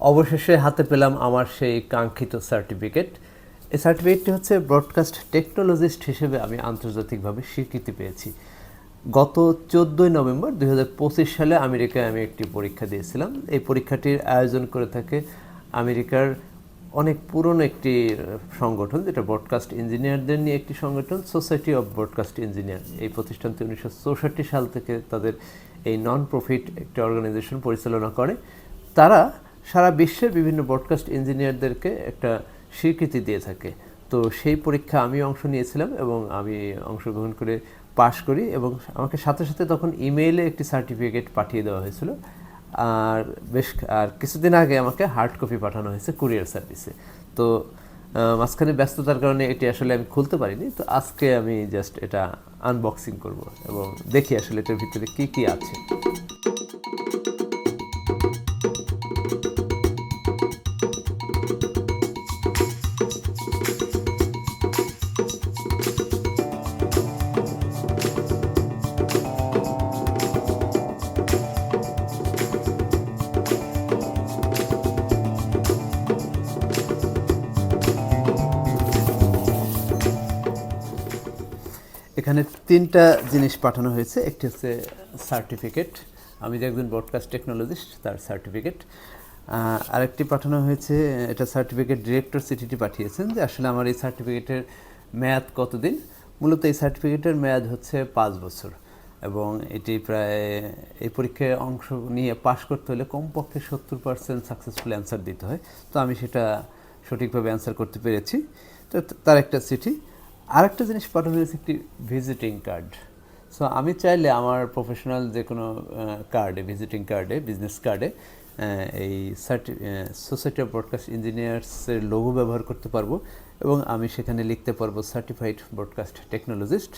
অবশেষে হাতে পেলাম আমার সেই কাঙ্ক্ষিত সার্টিফিকেট। এই সার্টিফিকেটটি হচ্ছে ব্রডকাস্ট টেকনোলজিস্ট হিসেবে আমি আন্তর্জাতিকভাবে স্বীকৃতি পেয়েছি। গত 14ই নভেম্বর 2025 সালে আমেরিকায় আমি একটি পরীক্ষা দিয়েছিলাম। এই পরীক্ষাটির আয়োজন করে থাকে আমেরিকার অনেক পুরনো একটি সংগঠন, যেটা ব্রডকাস্ট ইঞ্জিনিয়ারদের নিয়ে একটি সংগঠন, সোসাইটি অফ ব্রডকাস্ট ইঞ্জিনিয়ার। এই প্রতিষ্ঠানটি 1964 সাল থেকে তাদের এই নন প্রফিট একটি অর্গানাইজেশন পরিচালনা করে। তারা সারা বিশ্বের বিভিন্ন ব্রডকাস্ট ইঞ্জিনিয়ারদেরকে একটা স্বীকৃতি দিয়ে থাকে। তো সেই পরীক্ষা আমি অংশ নিয়েছিলাম এবং আমি অংশগ্রহণ করে পাশ করি, এবং আমাকে সাথে সাথে তখন ইমেইলে একটি সার্টিফিকেট পাঠিয়ে দেওয়া হয়েছিল। আর কিছুদিন আগে আমাকে হার্ড কপি পাঠানো হয়েছে কুরিয়ার সার্ভিসে। তো মাঝখানে ব্যস্ততার কারণে এটি আসলে আমি খুলতে পারিনি। তো আজকে আমি জাস্ট এটা আনবক্সিং করব এবং দেখি আসলে এটার ভিতরে কী কী আছে। এখানে 3টা জিনিস পাঠানো হয়েছে। একটি হচ্ছে সার্টিফিকেট, আমি যে একজন ব্রডকাস্ট টেকনোলজিস্ট তার সার্টিফিকেট। আরেকটি পাঠানো হয়েছে, এটা সার্টিফিকেট ডিরেক্টর চিঠিটি পাঠিয়েছেন যে আসলে আমার এই সার্টিফিকেটের মেয়াদ কতদিন। মূলত এই সার্টিফিকেটের মেয়াদ হচ্ছে 5 বছর, এবং এটি প্রায় এই পরীক্ষায় অংশ নিয়ে পাশ করতে হলে কমপক্ষে 70% সাকসেসফুল অ্যান্সার দিতে হয়। তো আমি সেটা সঠিকভাবে অ্যান্সার করতে পেরেছি। তো তার একটা চিঠি। আরেকটা জিনিস পাঠানো হয়েছে একটি ভিজিটিং কার্ড। সো আমি চাইলে আমার প্রফেশনাল যে কোনো কার্ডে, ভিজিটিং কার্ডে, বিজনেস কার্ডে এই সোসাইটি অফ ব্রডকাস্ট ইঞ্জিনিয়ার্সের লোগো ব্যবহার করতে পারবো, এবং আমি সেখানে লিখতে পারবো সার্টিফাইড ব্রডকাস্ট টেকনোলজিস্ট,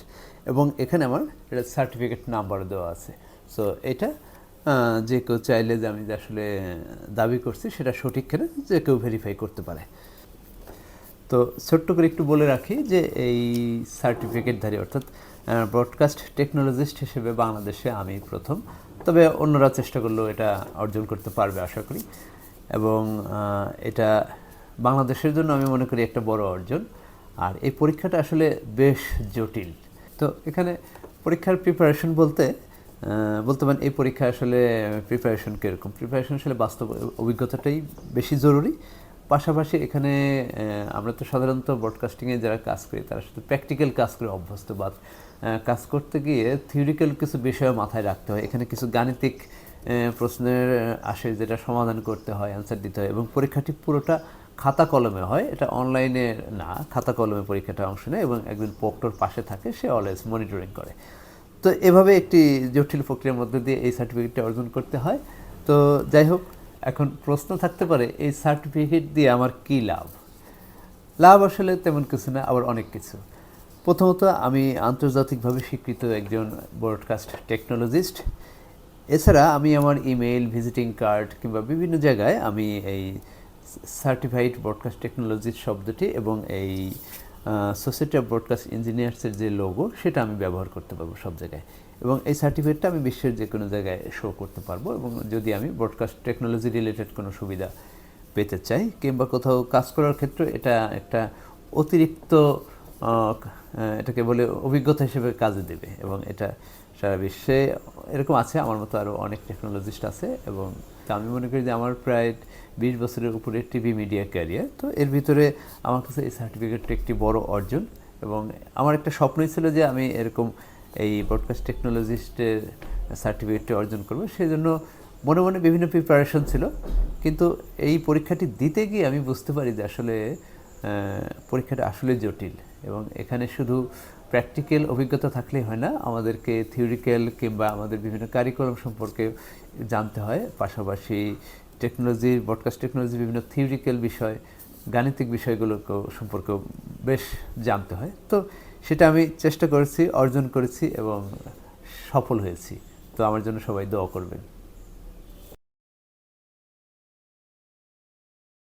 এবং এখানে আমার এটা সার্টিফিকেট নাম্বার দেওয়া আছে। সো এটা যে কেউ চাইলে যে আমি যে আসলে দাবি করছি সেটা সঠিক কিনা যে কেউ ভেরিফাই করতে পারে। তো ছোট্ট করে একটু বলে রাখি যে এই সার্টিফিকেটধারী, অর্থাৎ ব্রডকাস্ট টেকনোলজিস্ট হিসেবে বাংলাদেশে আমি প্রথম, তবে অন্যরা চেষ্টা করলেও এটা অর্জন করতে পারবে আশা করি। এবং এটা বাংলাদেশের জন্য আমি মনে করি একটা বড় অর্জন। আর এই পরীক্ষাটা আসলে বেশ জটিল। তো এখানে পরীক্ষার প্রিপারেশন বলতে পারেন এই পরীক্ষা আসলে প্রিপারেশন কীরকম। প্রিপারেশন আসলে বাস্তব অভিজ্ঞতাটাই বেশি জরুরি। পাশাপাশি এখানে আমরা তো সাধারণত ব্রডকাস্টিংয়ে যারা কাজ করি তারা শুধু প্র্যাকটিক্যাল কাজ করে অভ্যস্ত, বা কাজ করতে গিয়ে থিওরিক্যাল কিছু বিষয় মাথায় রাখতে হয়। এখানে কিছু গাণিতিক প্রশ্নের আসে যেটা সমাধান করতে হয়, অ্যান্সার দিতে হয়, এবং পরীক্ষাটি পুরোটা খাতা কলমে হয়। এটা অনলাইনে না, খাতা কলমে পরীক্ষাটা অংশ নেয়, এবং একজন প্রক্টর পাশে থাকে, সে অলওয়েজ মনিটরিং করে। তো এভাবে একটি জটিল প্রক্রিয়ার মধ্যে দিয়ে এই সার্টিফিকেটটা অর্জন করতে হয়। তো যাই হোক, এখন প্রশ্ন থাকতে পারে এই সার্টিফিকেট দিয়ে আমার কী লাভ। লাভ আসলে তেমন কিছু না, আবার অনেক কিছু। প্রথমত, আমি আন্তর্জাতিকভাবে স্বীকৃত একজন ব্রডকাস্ট টেকনোলজিস্ট। এছাড়া আমি আমার ইমেইল, ভিজিটিং কার্ড কিংবা বিভিন্ন জায়গায় আমি এই সার্টিফাইড ব্রডকাস্ট টেকনোলজিস্ট শব্দটি এবং এই সোসাইটি অফ ব্রডকাস্ট ইঞ্জিনিয়ার্সের যে লোগো সেটা আমি ব্যবহার করতে পারবো সব জায়গায়, এবং এই সার্টিফিকেটটা আমি বিশ্বের যে কোনো জায়গায় শো করতে পারবো। এবং যদি আমি ব্রডকাস্ট টেকনোলজি রিলেটেড কোনো সুবিধা পেতে চাই কিংবা কোথাও কাজ করার ক্ষেত্রে এটা একটা অতিরিক্ত এটাকে বলে অভিজ্ঞতা হিসেবে কাজে দেবে, এবং এটা সারা বিশ্বে এরকম আছে, আমার মতো আরও অনেক টেকনোলজিস্ট আছে। এবং আমি মনে করি যে আমার প্রায় 20 বছরের উপরে টিভি মিডিয়া ক্যারিয়ার। তো এর ভিতরে আমার কাছে এই সার্টিফিকেটটা একটি বড় অর্জন, এবং আমার একটা স্বপ্নই ছিল যে আমি এরকম এই ব্রডকাস্ট টেকনোলজিস্টের সার্টিফিকেটটি অর্জন করব। সেই জন্য মনে মনে বিভিন্ন প্রিপারেশন ছিল, কিন্তু এই পরীক্ষাটি দিতে গিয়ে আমি বুঝতে পারি যে আসলে পরীক্ষাটা আসলে জটিল, এবং এখানে শুধু প্র্যাকটিক্যাল অভিজ্ঞতা থাকলেই হয় না, আমাদেরকে থিওরিক্যাল কিংবা আমাদের বিভিন্ন কারিকুলাম সম্পর্কে জানতে হয়। পাশাপাশি ব্রডকাস্ট টেকনোলজির বিভিন্ন থিওরিক্যাল বিষয়, গাণিতিক বিষয়গুলোকেও সম্পর্কেও বেশ জানতে হয়। তো সেটা আমি চেষ্টা করেছি, অর্জন করেছি এবং সফল হয়েছি। তো আমার জন্য সবাই দোয়া করবেন।